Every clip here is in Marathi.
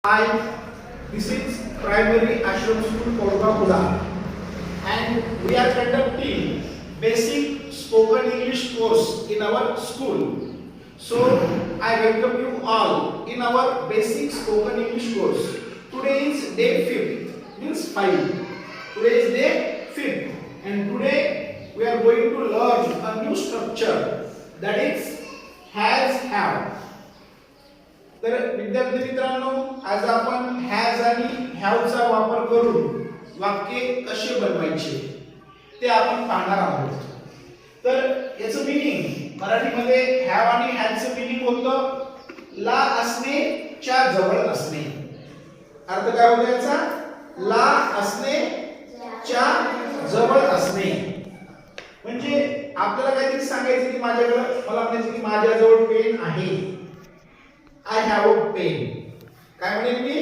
Hi, this is Primary Ashram School Kodapura, and we are conducting basic spoken English course in our school. So I welcome you all in our basic spoken English course. Today is day 5th, means 5. Today is day 5th, and today we are going to learn a new structure, that is has, have. तर विद्यार्थी मित्रांनो, आज आपण हॅज आणि हॅवचा वापर करून वाक्य कसे बनवायचे ते आपण पाहणार आहोत. तर याचं मीनिंग मराठीमध्ये हॅव आणि हॅजचं मीनिंग होतं ला असणे, च्या जवळ असणे. अर्थ काय होतो याचा? ला असणे, च्या जवळ असणे. म्हणजे आपल्याला काहीतरी सांगायचं की माझ्याकडे, मला म्हणायचं की माझ्याजवळ पेन आहे. I have a pen. काय म्हणेन मी?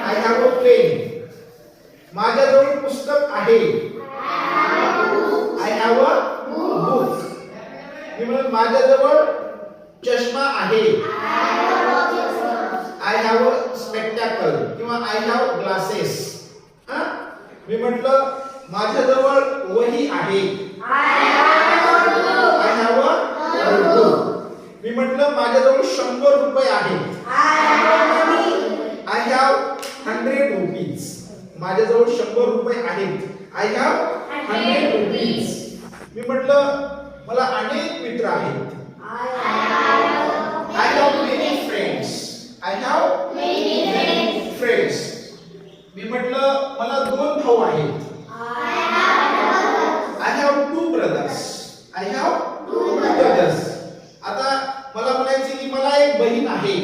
I have a pen. माझ्याजवळ पुस्तक आहे. I have a book. मी म्हणेन माझ्याजवळ चष्मा आहे. I have a spectacle किंवा I have glasses. मी म्हटलं माझ्याजवळ वही आहे. I have a book. मी म्हटलं माझ्याजवळ 100 रुपये आहेत. I have 100 rupees. माझ्याजवळ 100 रुपये आहेत. I have 100 rupees. मी म्हटलं मला अनेक मित्र आहेत. I have many friends. I have many friends. मी म्हटलं मला 2 भाऊ आहेत. I have 2 brothers. I have 2 brothers. आता मला म्हणायचे की मला एक बहीण आहे.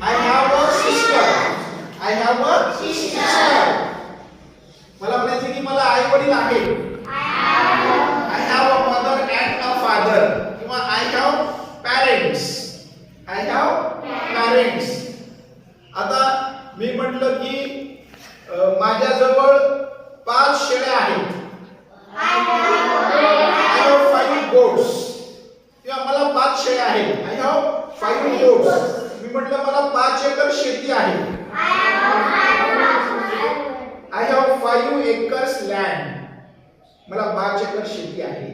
I have a sister. I have a sister. मला म्हणायचे की मला आई वडील आहेत. I have a mother and a father किंवा I have parents. I have parents. आता मी म्हटलं की माझ्याजवळ 5 शेळ्या आहेत. I have 5 goats. किंवा मला 5 शेळ्या आहेत. I have 5 goats. मी म्हटलं मला 5 एकर शेती आहे. I have 5 acres land. मला 5 एकर शेती आहे.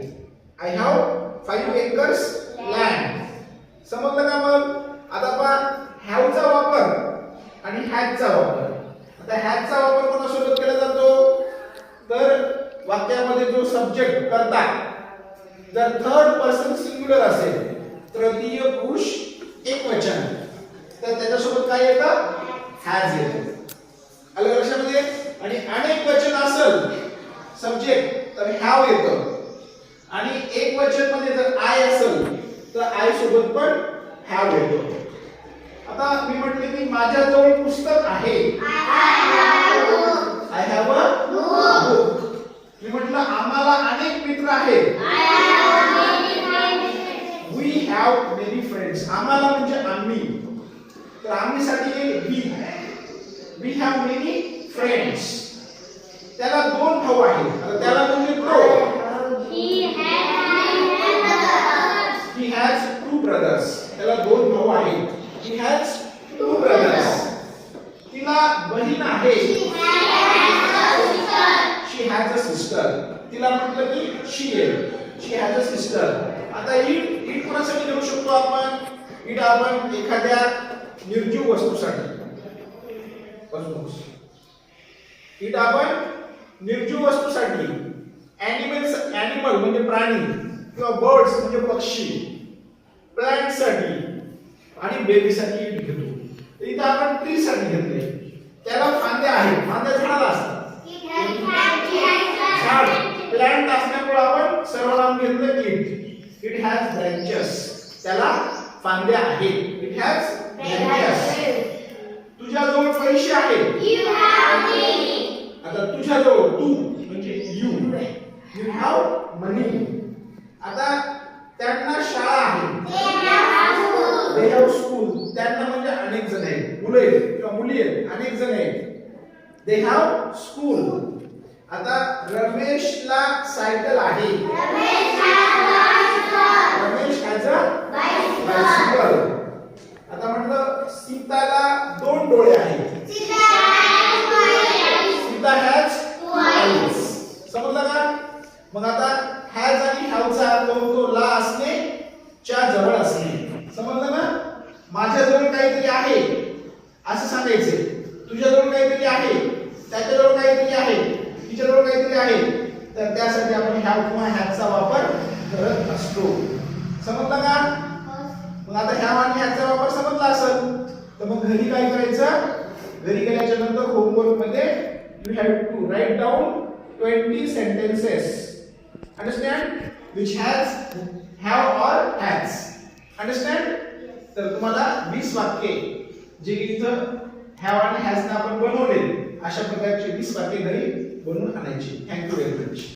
I have 5 acres land. समजलं का मग? आता पहा हॅवचा वापर आणि हॅजचा वापर. आता हॅजचा वापर कोणासोबत केला जातो? तर वाक्यामध्ये जो सब्जेक्ट करता जर थर्ड पर्सन सिंग्युलर असेल, तृतीय पुरुष एकवचन, तर त्याच्यासोबत काय येतं? हॅज येतं. आलं लक्षामध्ये? आणि अनेक वचन असेल सब्जेक्ट तर हॅव येतं. आणि एक वचन मध्ये जर आय असेल तर आय सोबत पण हॅव येतो. आता मी म्हटले की माझ्याजवळ पुस्तक आहे. I have a book. मी म्हटलं आम्हाला अनेक मित्र आहेत. We have many friends. आम्हाला म्हणजे आम्ही, तर आम्हीसाठी we have many friends. त्याला 2 भाऊ आहेत. आता त्याला म्हणजे तो he has 2 brothers. त्याला 2 भाऊ आहेत. he has 2 brothers. तिला बहीण आहे. she has a sister. तिला म्हटलं की she has a sister. आता इट कोणासाठी घेऊ शकतो आपण? इट आपण एखाद्या निर्जीव वस्तूसाठी. इट आपण निर्जीव वस्तूसाठी, ॲनिमल म्हणजे प्राणी किंवा बर्ड्स म्हणजे पक्षी, प्लांट साठी आणि बेबी साठी इट घेतो. इथं आपण ट्री साठी घेतले. त्याला फांद्या आहेत. फांद्या झाडाला असतात. झाड प्लांट असल्यामुळे आपण सर्वनाम घेतलं इट. It has branches. त्याला फांद्या आहेत. It has branches. तुझ्याजवळ पैसे आहेत. You have money. आता तुझ्याजवळ तू म्हणजे you. You have money. आता त्यांना शाळा आहे. They have school. त्यांना म्हणजे अनेक जण आहेत. मुलं आहेत किंवा मुली आहेत. अनेक जण आहेत. They have school. आता रमेशला सायकल आहे. Ramesh has a bicycle. आता म्हटलं सीताला 2 डोळे आहेत. Sita has 2 eyes. समजलं का? मग आता हॅज आणि हॅवचा तो ला असणे च्या जवळ असणे. समजलं ना? माझ्याजवळ काहीतरी आहे असं सांगायचे. तुझ्याजवळ काहीतरी आहे, त्याच्याजवळ काहीतरी आहे, तिच्याजवळ काहीतरी आहे, तर त्यासाठी आपण हॅव किंवा हॅजचा वापर करत असतो. समजलं का? मग आता हॅव आणि हॅजचा वापर समजला असेल तर मग घरी काय करायचं? घरी गेल्याच्या नंतर होमवर्क मध्ये you have to write down 20 sentences. Understand? Which has have or has. Understand? तर तुम्हाला 20 वाक्ये जे इथं have आणि has ने आपण बनवले अशा प्रकारचे 20 वाक्ये घरी बनवून आणायची. Thank you very much.